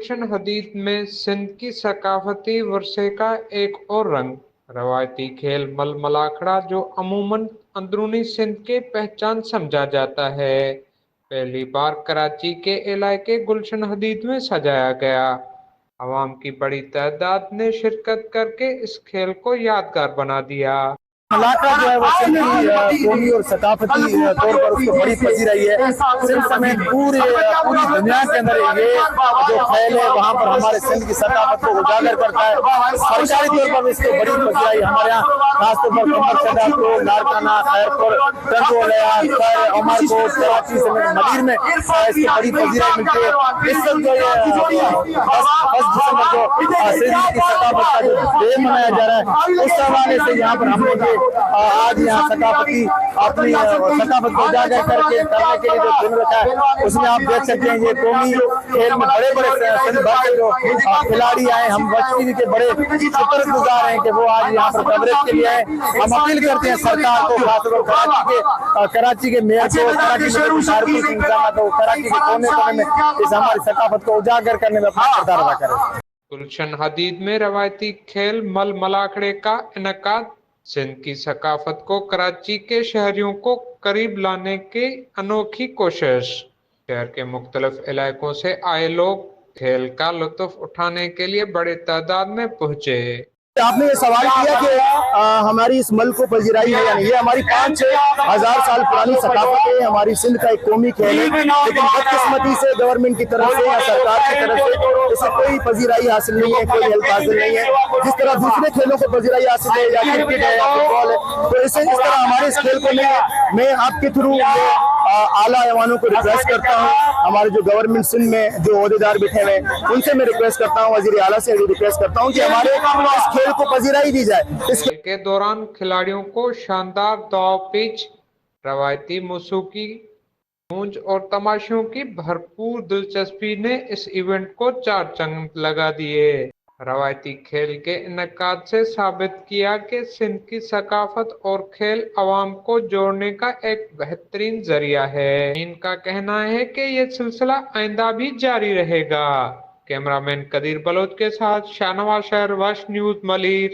گلشن حدید میں سندھ کی ثقافتی ورثے کا ایک اور رنگ، روایتی کھیل مل ملاکھڑا جو عموماً اندرونی سندھ کے پہچان سمجھا جاتا ہے، پہلی بار کراچی کے علاقے گلشن حدید میں سجایا گیا۔ عوام کی بڑی تعداد نے شرکت کر کے اس کھیل کو یادگار بنا دیا۔ علاقہ جو ہے وہ سندھ کی قومی اور ثقافتی طور پر اس کو بڑی پذیرائی ہے۔ سندھ سمیت پوری دنیا کے اندر یہ جو کھیل ہے وہاں پر ہمارے سندھ کی ثقافت کو اجاگر کرتا ہے۔ سرکاری طور پر اس کو بڑی پذیرائی ہمارے یہاں خاص طور پر کمر شدہ کو، لاڑکانہ، خیرپور، ٹنڈوالیا، عمر کوٹ، کراچی سمیت مدیر میں اس کو بڑی پذیرائی ملتی ہے۔ اس وقت جو یہ 10 دسمبر کو سندھ کی ثقافت کا جو ڈے منایا جا رہا ہے، اس حوالے سے یہاں پر ہم نے آج یہاں ثقافتی اپنی ثقافت کو اجاگر کرنے کے لیے جو دن رکھا ہے، اس میں آپ دیکھ سکتے ہیں یہ قومی کھیل میں بڑے بڑے سندھ بھر کے جو کھلاڑی آئے، ہم وقت ٹی وی کے بڑے شکر گزار ہیں کہ وہ آج یہاں پر کوریج کے لیے آئے۔ ہم اپیل کرتے ہیں سرکار کو، خاص طور پر کراچی کے میئر کو، کراچی کے انتظامات کو، کراچی کے کونے کونے میں اس ہماری ثقافت کو اجاگر کرنے میں اپنا کردار ادا کریں۔ گلشن حدید میں روایتی کھیل مل ملاکھڑے کا انعقاد سندھ کی ثقافت کو کراچی کے شہریوں کو قریب لانے کی انوکھی کوشش۔ شہر کے مختلف علاقوں سے آئے لوگ کھیل کا لطف اٹھانے کے لیے بڑی تعداد میں پہنچے۔ آپ نے یہ سوال کیا کہ ہماری اس ملک کو پذیرائی ہے، یعنی یہ ہماری 5-6 ہزار سال پرانی ثقافت ہے، ہماری سندھ کا ایک قومی کھیل ہے، لیکن بدقسمتی سے گورنمنٹ کی طرف سے یا سرکار کی طرف سے اسے کوئی پذیرائی حاصل نہیں ہے، کوئی ہیلپ حاصل نہیں ہے۔ جس طرح دوسرے کھیلوں کو پذیرائی حاصل ہے، یا کرکٹ ہے یا فٹ بال ہے، تو اس طرح ہمارے اس کھیل کو میں آپ کے تھرو اعلیٰ ایوانوں کو ریکویسٹ کرتا ہوں، ہمارے جو گورنمنٹ سندھ میں جو عہدیدار بیٹھے ہوئے ہیں ان سے میں ریکویسٹ کرتا ہوں، وزیر اعلیٰ سے ریکویسٹ کرتا ہوں کہ ہمارے اس کھیل کو پذیرائی دی جائے۔ اس کے دوران کھلاڑیوں کو شاندار داؤ پیچ، روایتی موسیقی، گونج اور تماشوں کی بھرپور دلچسپی نے اس ایونٹ کو چار چاند لگا دیے۔ روایتی کھیل کے انعقاد سے ثابت کیا کہ سندھ کی ثقافت اور کھیل عوام کو جوڑنے کا ایک بہترین ذریعہ ہے۔ ان کا کہنا ہے کہ یہ سلسلہ آئندہ بھی جاری رہے گا۔ کیمرہ مین قدیر بلوچ کے ساتھ شاہنواز شہر، وش نیوز، ملیر۔